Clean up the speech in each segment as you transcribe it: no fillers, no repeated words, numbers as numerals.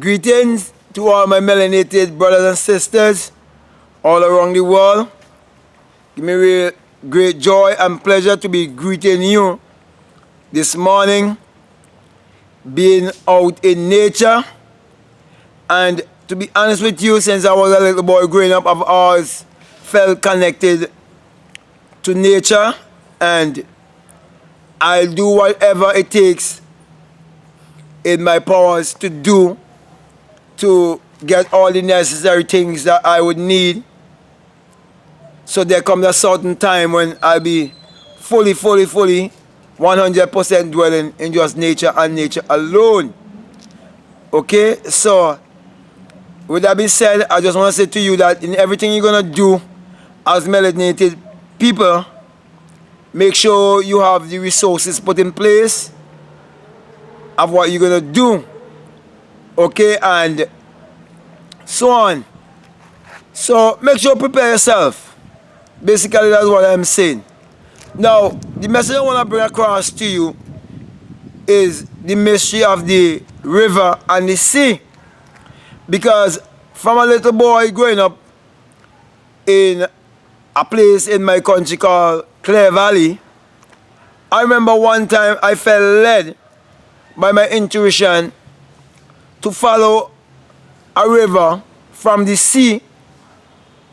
Greetings to all my melanated brothers and sisters all around the world. Give me real great joy and pleasure to be greeting you this morning, being out in nature. And to be honest with you, since I was a little boy growing up, I've always felt connected to nature, and I'll do whatever it takes in my powers to do to get all the necessary things that I would need. So there comes a certain time when I'll be fully 100% dwelling in just nature and nature alone. Okay, so with that being said, I just want to say to you that in everything you're going to do as melanated people, make sure you have the resources put in place of what you're going to do. Okay, and so on. So make sure you prepare yourself. Basically, that's what I'm saying. Now, the message I want to bring across to you is the mystery of the river and the sea. Because from a little boy growing up in a place in my country called Clare Valley, I remember one time I felt led by my intuition to follow a river from the sea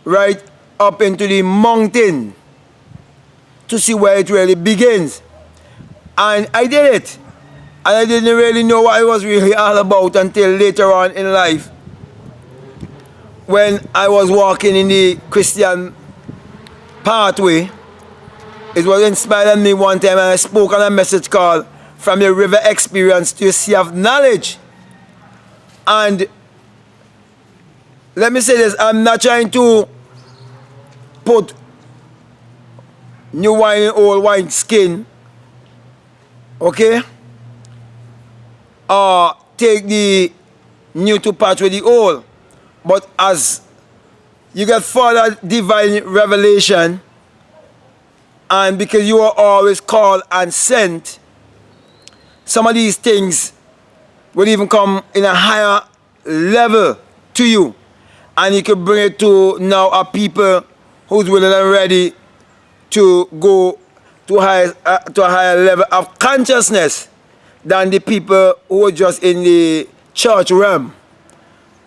right up into the mountain to see where it really begins. And I did it. And I didn't really know what it was really all about until later on in life, when I was walking in the Christian pathway. It was inspired me one time, and I spoke on a message called "From Your River Experience to Your Sea of Knowledge." And let me say this, I'm not trying to put new wine in old wine skin, okay? Or take the new to patch with the old. But as you get further divine revelation, and because you are always called and sent, some of these things will even come in a higher level to you. And you can bring it to now a people who's willing and ready to go to a higher level of consciousness than the people who are just in the church realm.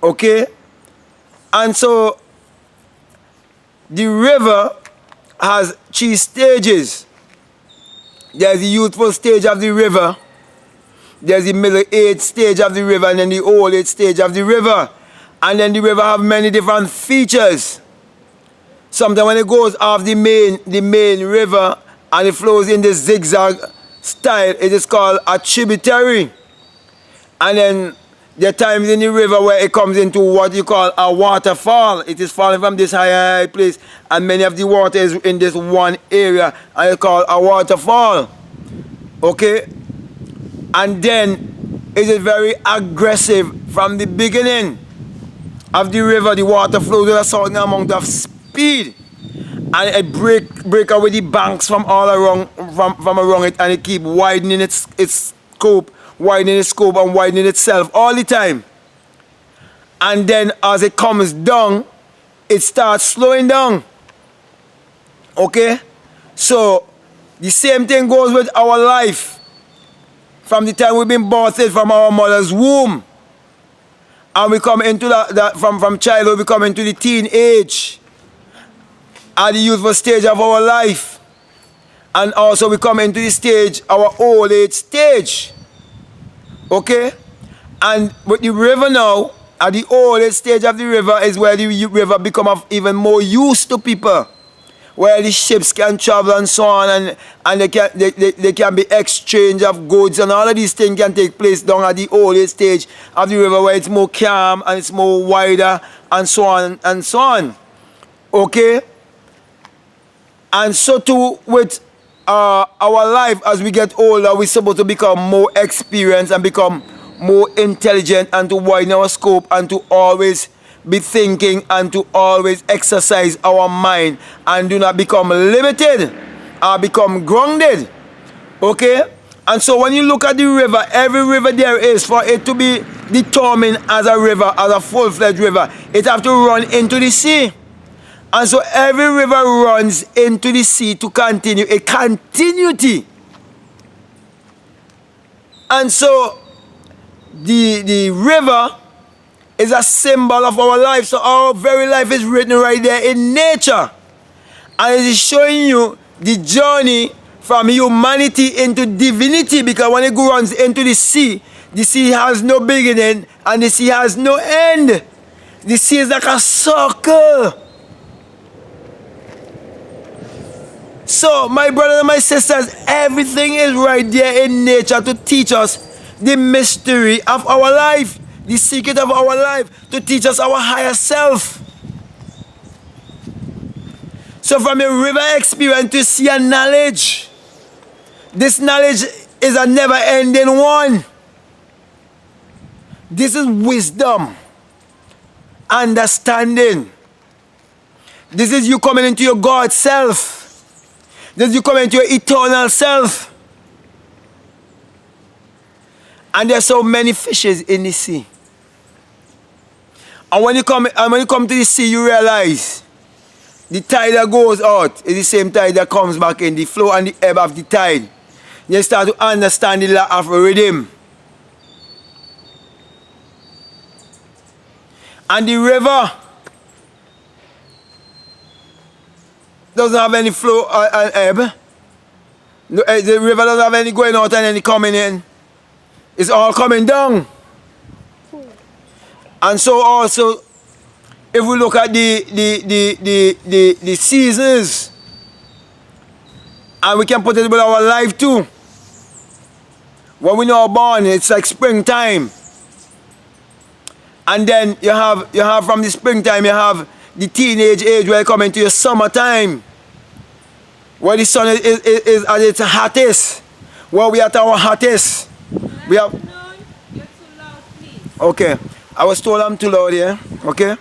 Okay? And so the river has 3 stages. There's the youthful stage of the river, there's the middle-aged stage of the river, and then the old-age stage of the river. And then the river have many different features. Sometimes when it goes off the main river and it flows in the zigzag style, it is called a tributary. And then there are times in the river where it comes into what you call a waterfall. It is falling from this high place, and many of the water is in this one area, and it's called a waterfall. Okay? And then it is very aggressive from the beginning of the river. The water flows with a certain amount of speed, and it break away the banks from all around from around it, and it keep widening its scope, widening and widening itself all the time. And then as it comes down, it starts slowing down. Okay? So the same thing goes with our life. From the time we've been birthed from our mother's womb, and we come into from childhood, we come into the teenage, at the youthful stage of our life. And also we come into the stage, our old age stage. Okay? And with the river now, at the old age stage of the river is where the river become of even more use to people, where the ships can travel and so on, and they can be exchange of goods, and all of these things can take place down at the old age stage of the river, where it's more calm and it's more wider and so on and so on. Okay? And so too with our life, as we get older, we're supposed to become more experienced and become more intelligent, and to widen our scope, and to always be thinking, and to always exercise our mind, and do not become limited or become grounded. Okay? And so when you look at the river, every river there is, for it to be determined as a river, as a full-fledged river, it have to run into the sea. And so every river runs into the sea to continue, a continuity. And so the river is a symbol of our life. So our very life is written right there in nature. And it is showing you the journey from humanity into divinity, because when it runs into the sea has no beginning and the sea has no end. The sea is like a circle. So, my brothers and my sisters, everything is right there in nature to teach us the mystery of our life, the secret of our life, to teach us our higher self. So, from a river experience to see a knowledge, this knowledge is a never-ending one. This is wisdom, understanding. This is you coming into your God self. This is you coming into your eternal self. And there's so many fishes in the sea. And when you come to the sea, you realize the tide that goes out is the same tide that comes back in. The flow and the ebb of the tide. You start to understand the law of rhythm. And the river doesn't have any flow and ebb. The river doesn't have any going out and any coming in. It's all coming down. And so also, if we look at the seasons, and we can put it with our life too. When we are born, it's like springtime. And then you have from the springtime, you have the teenage age where you come into your summertime, where the sun is at its hottest, where we are at our hottest. We have. You're too loud, please. Okay, I was told I'm too loud here. Okay,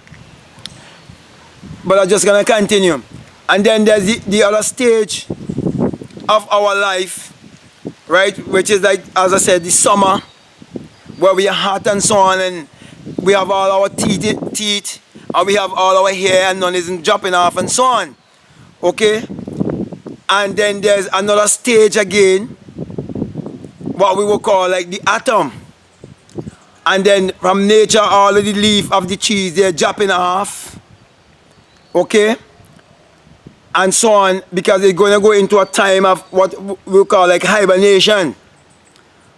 but I'm just gonna continue. And then there's the other stage of our life, right? Which is like, as I said, the summer, where we are hot and so on, and we have all our teeth, and we have all our hair, and none isn't dropping off, and so on. Okay? And then there's another stage again, what we will call like the atom. And then from nature, all of the leaf of the trees, they're dropping off. Okay? And so on, because it's going to go into a time of what we call like hibernation.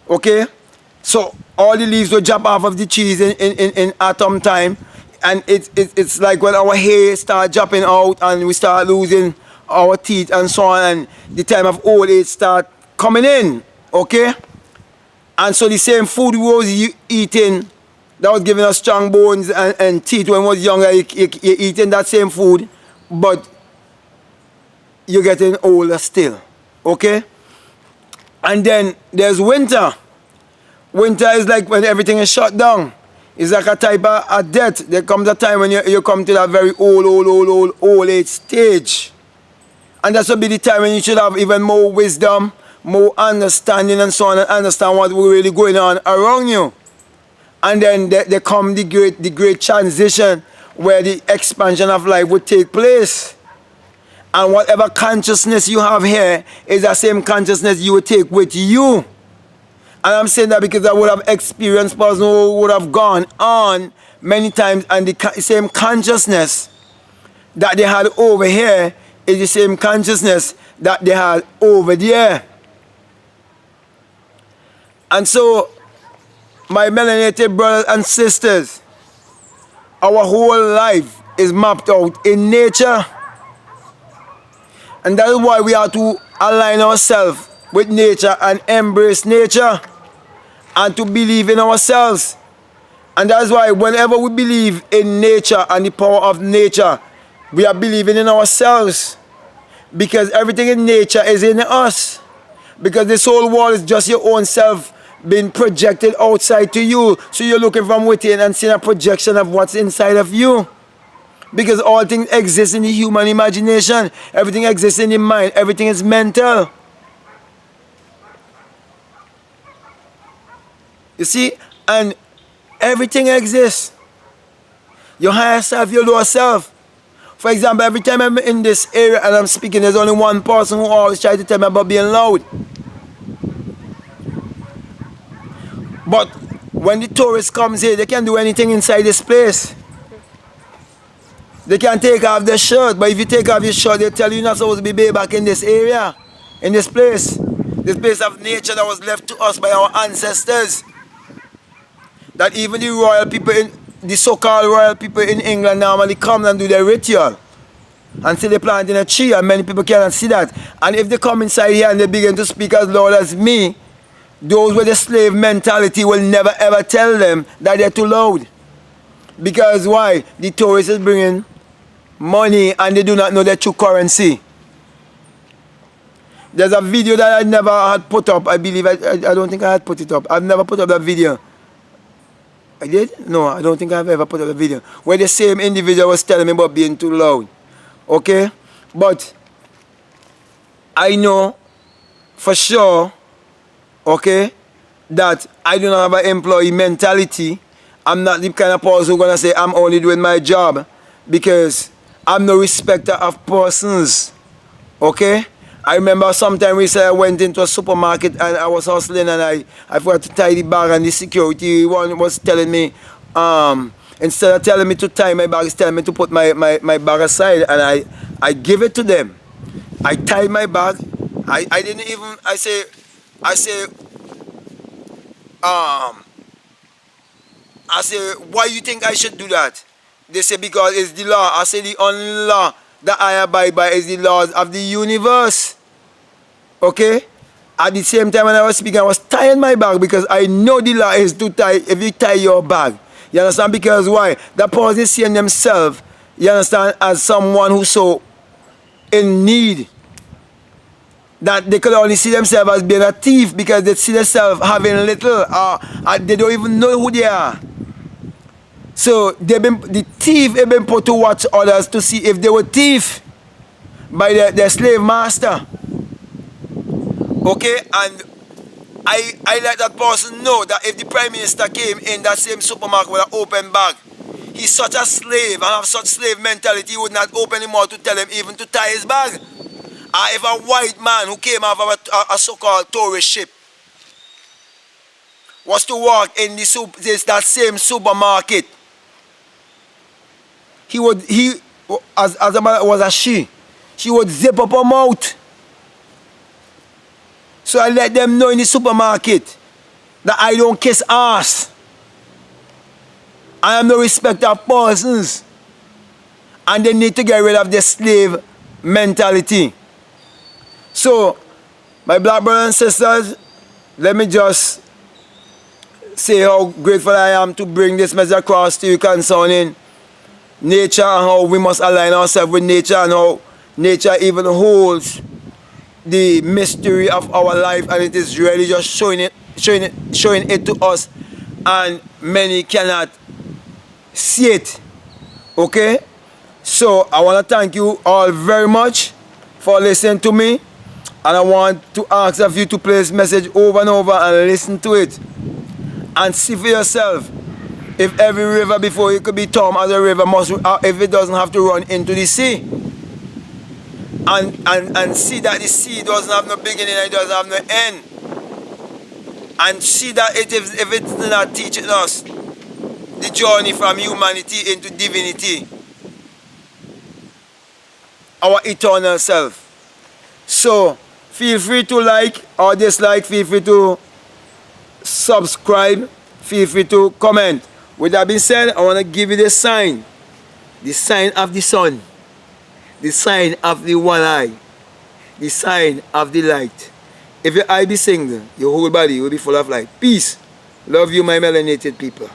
Okay? So all the leaves will drop off of the trees in autumn time. And it's like when our hair start dropping out and we start losing our teeth and so on, and the time of old age start coming in. Okay? And so the same food we was eating that was giving us strong bones and teeth when we was younger, you're eating that same food, but you're getting older still. Okay? And then there's winter. Winter is like when everything is shut down. It's like a type of death. There comes a time when you come to that very old age stage. And that's will be the time when you should have even more wisdom, more understanding and so on, and understand what's really going on around you. And then there come the great transition where the expansion of life would take place. And whatever consciousness you have here is the same consciousness you would take with you. And I'm saying that because I would have experienced person who would have gone on many times, and the same consciousness that they had over here is the same consciousness that they had over there. And so, my melanated brothers and sisters, our whole life is mapped out in nature. And that is why we have to align ourselves with nature and embrace nature and to believe in ourselves. And that's why whenever we believe in nature and the power of nature, we are believing in ourselves, because everything in nature is in us. Because this whole world is just your own self being projected outside to you. So you're looking from within and seeing a projection of what's inside of you. Because all things exist in the human imagination. Everything exists in the mind. Everything is mental. You see? And everything exists. Your higher self, your lower self. For example, every time I'm in this area and I'm speaking, there's only one person who always tries to tell me about being loud. But when the tourist comes here, they can't do anything inside this place. They can take off their shirt, but if you take off your shirt, they tell you you're not supposed to be back in this area, in this place. This place of nature that was left to us by our ancestors. That even the royal people, the so-called royal people in England normally come and do their ritual. And see they planting a tree, and many people cannot see that. And if they come inside here and they begin to speak as loud as me, those with the slave mentality will never ever tell them that they're too loud. Because why? The tourists is bringing money and they do not know their true currency. There's a video that I never had put up. I believe, I don't think I had put it up. I've never put up that video. I did? No, I don't think I've ever put up a video. Where the same individual was telling me about being too loud. Okay? But I know for sure, okay, that I do not have an employee mentality. I'm not the kind of person who's going to say I'm only doing my job, because I'm no respecter of persons. Okay? I remember sometime recently I went into a supermarket and I was hustling and I forgot to tie the bag, and the security one was telling me, instead of telling me to tie my bag, he's telling me to put my bag aside, and I give it to them. I tied my bag. I didn't even, I say, why you think I should do that? They say, because it's the law. I say, the only law that I abide by is the laws of the universe. Okay? At the same time when I was speaking, I was tying my bag, because I know the law is to tie, if you tie your bag. You understand? Because why? That person is seeing themselves, you understand, as someone who's so in need, that they could only see themselves as being a thief, because they see themselves having little, they don't even know who they are. So the thief have been put to watch others to see if they were thief by their slave master. Okay, and I let that person know that if the Prime Minister came in that same supermarket with an open bag, he's such a slave and have such slave mentality, he would not open him out to tell him even to tie his bag. Or if a white man who came off of a so-called tourist ship was to walk in that same supermarket, as a man was a she would zip up her mouth. So I let them know in the supermarket that I don't kiss ass. I am no respecter of persons. And they need to get rid of their slave mentality. So, my black brothers and sisters, let me just say how grateful I am to bring this message across to you concerning nature, and how we must align ourselves with nature, and how nature even holds the mystery of our life, and it is really just showing it to us, and many cannot see it. Okay? So I want to thank you all very much for listening to me, and I want to ask of you to play this message over and over and listen to it and see for yourself if every river before it could be termed as a river must, if it doesn't have to run into the sea. And see that the sea doesn't have no beginning and it doesn't have no end. And see that if it's not teaching us the journey from humanity into divinity, our eternal self. So feel free to like or dislike, feel free to subscribe, feel free to comment. With that being said, I want to give you the sign of the sun, the sign of the one eye, the sign of the light. If your eye be single, your whole body will be full of light. Peace. Love you, my melanated people.